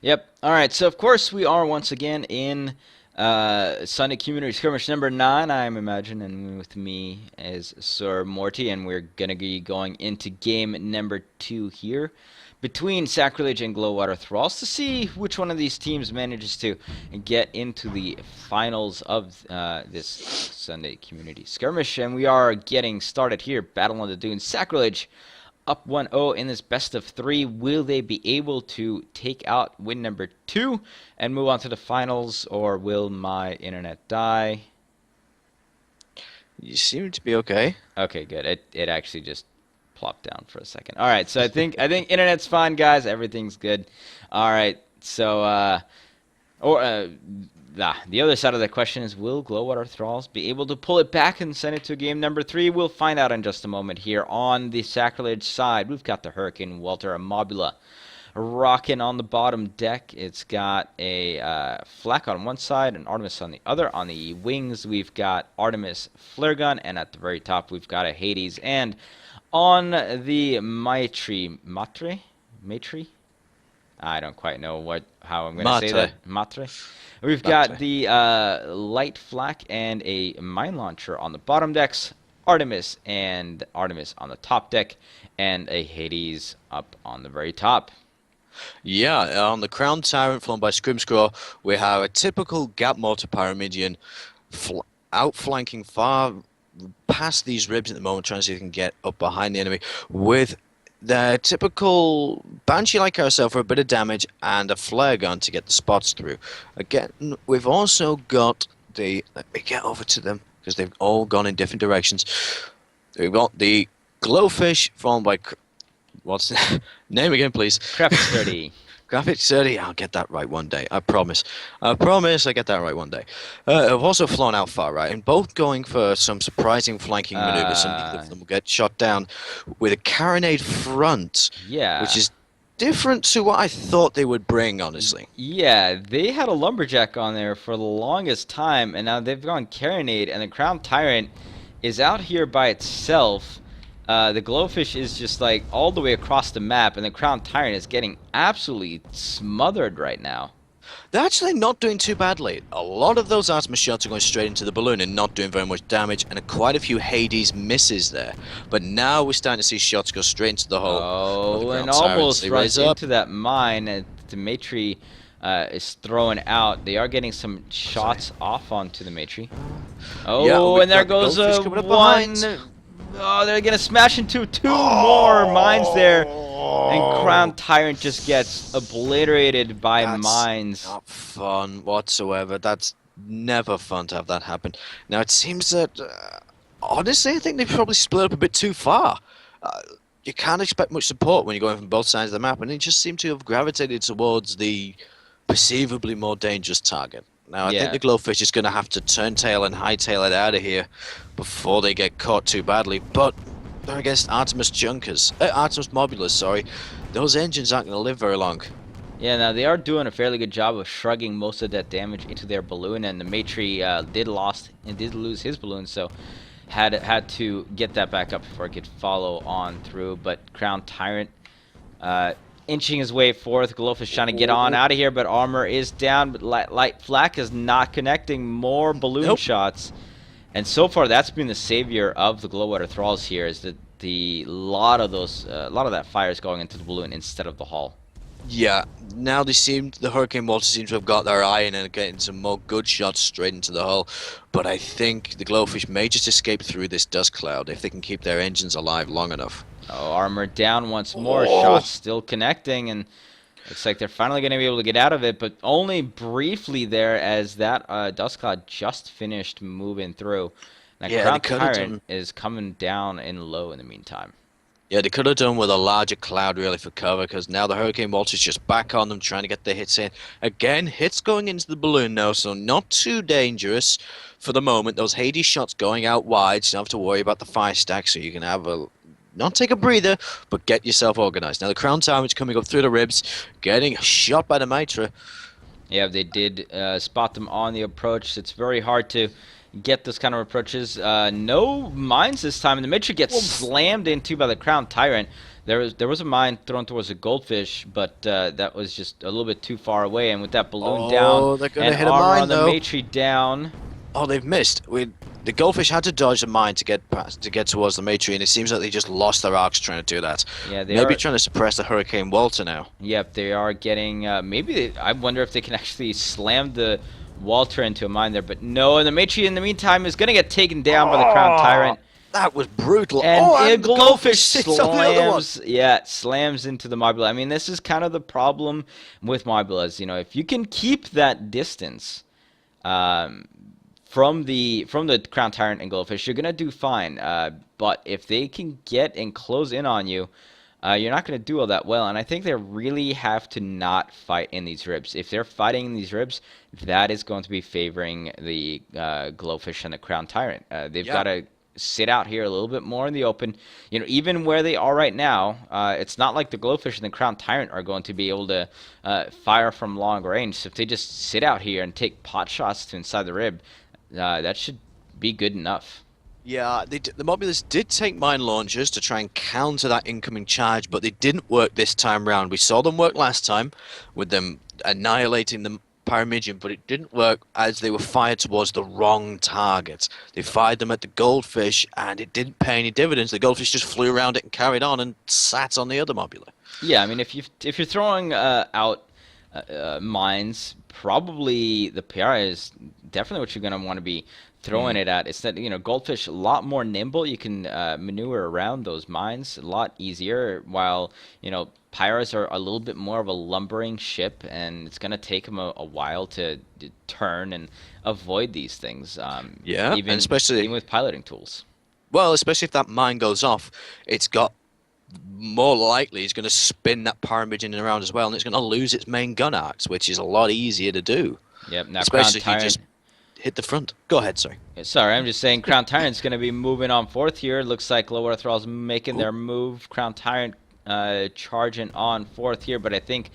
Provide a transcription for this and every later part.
Yep. All right. So, of course, we are once again in Sunday Community Skirmish number 9, I'm imagining, and with me is Sir Morty, and we're going to be going into game number 2 here between Sacrilege and Glowwater Thralls to see which one of these teams manages to get into the finals of this Sunday Community Skirmish. And we are getting started here. Battle on the Dunes. Sacrilege up 1-0 in this best of 3. Will they be able to take out win number 2 and move on to the finals, or will my internet die? You seem to be okay. Okay, good. It actually just plopped down for a second. All right, so I think internet's fine, guys. Everything's good. All right, so the other side of the question is, will Glowwater Thralls be able to pull it back and send it to game number 3? We'll find out in just a moment here on the Sacrilege side. We've got the Hurricane Walter Immobula rocking on the bottom deck. It's got a Flak on one side and Artemis on the other. On the wings, we've got Artemis Flare Gun, and at the very top, we've got a Hades. And on the Maitre? I don't quite know how I'm going to say that. Matre. We've got the light flak and a mine launcher on the bottom decks, Artemis and Artemis on the top deck, and a Hades up on the very top. Yeah, on the Crown Tyrant flown by Scrimscraw, we have a typical Gap Mortar Pyramidion outflanking far past these ribs at the moment, trying to see if they can get up behind the enemy with their typical Banshee-like carousel for a bit of damage and a flare gun to get the spots through. Again, we've also got the... Let me get over to them, because they've all gone in different directions. We've got the Glowfish, followed by... What's the name again, please? Graphics 30. Graphics 30, I'll get that right one day. I promise. I promise I get that right one day. I've also flown out far right, and both going for some surprising flanking maneuvers. Some of them will get shot down with a carronade front, Yeah. which is different to what I thought they would bring, honestly. Yeah, they had a lumberjack on there for the longest time, and now they've gone carronade, and the Crown Tyrant is out here by itself. The Glowfish is just like all the way across the map, and the Crown Tyrant is getting absolutely smothered right now. They're actually not doing too badly. A lot of those Artemis shots are going straight into the balloon and not doing very much damage, and quite a few Hades misses there. But now we're starting to see shots go straight into the hull. Oh, and almost runs into that mine that the Matri is throwing out. They are getting some shots off onto the Matri. Oh, yeah, and there goes one. Oh, they're going to smash into two more mines there. And Crown Tyrant just gets obliterated by mines. Not fun whatsoever. That's never fun to have that happen. Now, it seems that, honestly, I think they've probably split up a bit too far. You can't expect much support when you're going from both sides of the map, and they just seem to have gravitated towards the perceivably more dangerous target. Now, I think the Glowfish is going to have to turn tail and hightail it out of here before they get caught too badly. But they're against Artemis Junkers. Artemis Mobulas, sorry. Those engines aren't going to live very long. Yeah, now they are doing a fairly good job of shrugging most of that damage into their balloon, and the Matri did lose his balloon, so had to get that back up before it could follow on through. But Crown Tyrant inching his way forth. Glowfish trying to get on out of here, but armor is down. But light flak is not connecting. More balloon shots, and so far that's been the savior of the Glowwater Thralls here. Is that a lot of that fire is going into the balloon instead of the hull. Yeah, now the Hurricane Walter seems to have got their eye in and getting some more good shots straight into the hull. But I think the Glowfish may just escape through this dust cloud if they can keep their engines alive long enough. Oh, armor down once more. Shots still connecting, and looks like they're finally going to be able to get out of it, but only briefly there as that dust cloud just finished moving through. Now, Crown Tyrant is coming down in low in the meantime. Yeah, they could have done with a larger cloud really for cover, because now the Hurricane Walter's just back on them trying to get the hits in. Again, hits going into the balloon now, so not too dangerous for the moment. Those Hades shots going out wide, so you don't have to worry about the fire stack, so you can have not take a breather, but get yourself organized. Now the Crown Tyrant's coming up through the ribs, getting shot by the Mitra. Yeah, they did spot them on the approach. It's very hard to get those kind of approaches. No mines this time, and the Mitra gets slammed into by the Crown Tyrant. There was a mine thrown towards a goldfish, but that was just a little bit too far away. And with that balloon down Oh, they're gonna and hit a armor mine on the though. Matry down, Oh, they've missed. The goldfish had to dodge the mine to get past, to get towards the Matry, and it seems like they just lost their arcs trying to do that. yeah, they Maybe are. trying to suppress the Hurricane Walter now. Yep, they are getting. I wonder if they can actually slam the Walter into a mine there, but no. And the Matry, in the meantime, is gonna get taken down by the Crown Oh, Tyrant. that was brutal. And And the goldfish Glowfish sits on the other one. slams into the Mobula. I mean, this is kind of the problem with Mobulas. If you can keep that distance um, from the Crown Tyrant and Glowfish, you're gonna do fine. But if they can get and close in on you, you're not gonna do all that well. And I think they really have to not fight in these ribs. If they're fighting in these ribs, that is going to be favoring the Glowfish and the Crown Tyrant. They've Yeah. got to sit out here a little bit more in the open. Even where they are right now, it's not like the Glowfish and the Crown Tyrant are going to be able to fire from long range. So if they just sit out here and take pot shots to inside the rib, that should be good enough. Yeah, the Mobulas did take mine launchers to try and counter that incoming charge, but they didn't work this time round. We saw them work last time with them annihilating the Pyramidion, but it didn't work as they were fired towards the wrong target. They fired them at the goldfish, and it didn't pay any dividends. The goldfish just flew around it and carried on and sat on the other Mobula. Yeah, I mean, if you're throwing out mines, probably the PR is definitely what you're going to want to be throwing it at. It's that, Goldfish a lot more nimble. You can maneuver around those mines a lot easier, while, Pyras are a little bit more of a lumbering ship, and it's going to take them a while to turn and avoid these things, Yeah, even, and especially even with piloting tools. well, especially if that mine goes off, it's got more likely it's going to spin that Pyramidion around as well, and it's going to lose its main gun arcs, which is a lot easier to do. Yep, now Especially Crown if you Tyrant. just hit the front. Go ahead, sorry. Sorry, I'm just saying Crown Tyrant's going to be moving on fourth here. Looks like Glowwater Thralls making their move. Crown Tyrant charging on fourth here, but I think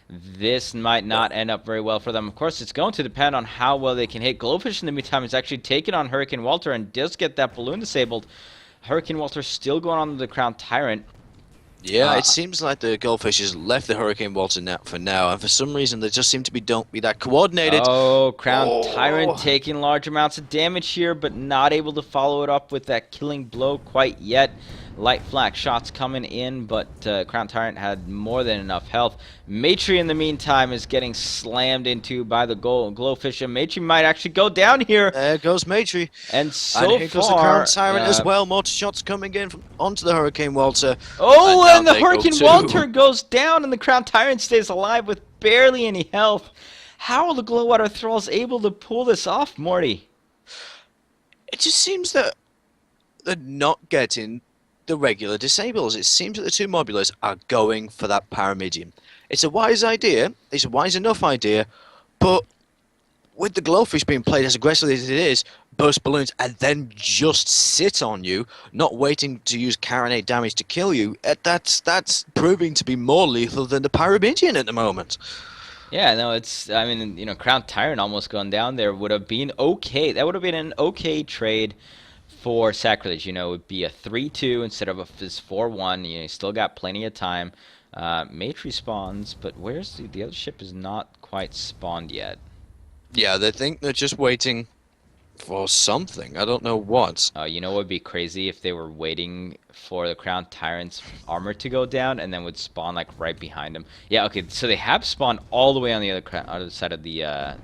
this might not end up very well for them. Of course, it's going to depend on how well they can hit. Glowfish, in the meantime, is actually taking on Hurricane Walter and does get that balloon disabled. Hurricane Walter still going on the Crown Tyrant. Yeah, it seems like the Goldfish has left the Hurricane Walter net for now, and for some reason they just seem to don't be that coordinated. Oh, Crown Oh. Tyrant taking large amounts of damage here, but not able to follow it up with that killing blow quite yet. Light flak shots coming in, but Crown Tyrant had more than enough health. Matry, in the meantime, is getting slammed into by the Glowfish, and Matry might actually go down here. There goes Matry. And so And here goes the far, Crown Tyrant as well. More shots coming in onto the Hurricane Walter. Oh, And and down the they go Hurricane too. Walter goes down, and the Crown Tyrant stays alive with barely any health. How are the Glowwater Thralls able to pull this off, Morty? It just seems that they're not getting the regular disables. It seems that the two Mobulas are going for that Pyramidion. It's a wise idea. It's a wise enough idea, but with the Glowfish being played as aggressively as it is, burst balloons and then just sit on you, not waiting to use carronade damage to kill you, that's proving to be more lethal than the Pyramidion at the moment. Yeah, no, I mean, Crown Tyrant almost gone down there would have been okay. That would have been an okay trade for Sacrilege. It would be a 3-2 instead of this 4-1. You still got plenty of time. Matry spawns, but where's the other ship is not quite spawned yet. Yeah, they think they're just waiting for something. I don't know what. What would be crazy if they were waiting for the Crown Tyrant's armor to go down and then would spawn like right behind them. Yeah, okay, so they have spawned all the way on the other side of the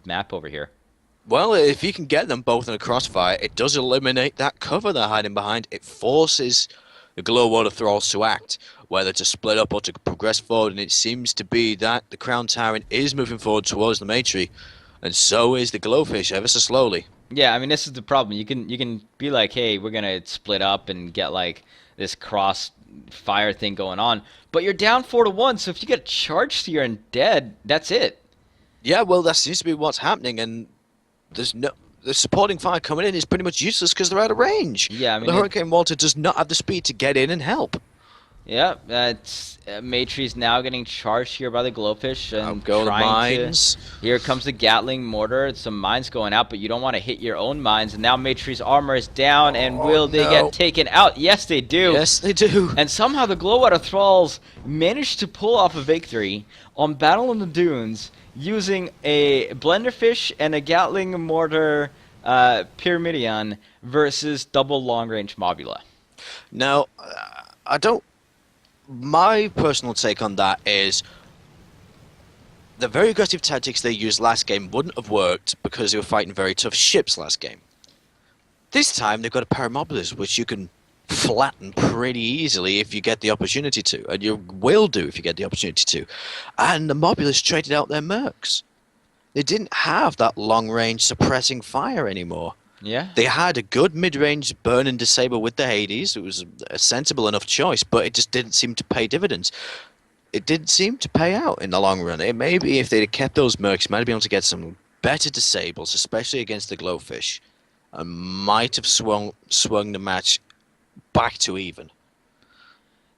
map over here. Well, if you can get them both in a crossfire, it does eliminate that cover they're hiding behind. It forces the Glowwater Thralls to act, whether to split up or to progress forward, and it seems to be that the Crown Tyrant is moving forward towards the Matry, and so is the Glowfish, ever so slowly. Yeah, I mean, this is the problem. You can be like, hey, we're gonna split up and get like this cross fire thing going on, but you're down 4-1. So if you get charged here and dead, that's it. Yeah, well, that seems to be what's happening, and the supporting fire coming in is pretty much useless because they're out of range. Yeah, I mean, the Hurricane Walter does not have the speed to get in and help. Yeah, that's Maitre's now getting charged here by the Glowfish Out and go the trying to. mines. Here comes the Gatling mortar. Some mines going out, but you don't want to hit your own mines. And now Maitre's armor is down, and Oh will they no. get taken out? Yes, they do. Yes, they do. And somehow the Glowwater Thralls managed to pull off a victory on Battle in the Dunes using a Blenderfish and a Gatling mortar Pyramidion versus double long-range Mobula. Now, I don't. My personal take on that is the very aggressive tactics they used last game wouldn't have worked because they were fighting very tough ships last game. This time they've got a Paramobiles which you can flatten pretty easily if you get the opportunity to, and you will do if you get the opportunity to. And the Mobiles traded out their mercs. They didn't have that long-range suppressing fire anymore. Yeah. They had a good mid-range burn and disable with the Hades. It was a sensible enough choice, but it just didn't seem to pay dividends. It didn't seem to pay out in the long run. It maybe if they'd have kept those mercs, might have been able to get some better disables, especially against the Glowfish, and might have swung the match back to even.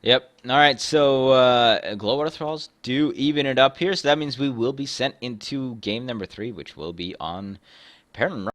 Yep. All right. So Glowwater Thralls do even it up here. So that means we will be sent into game number 3, which will be on Parent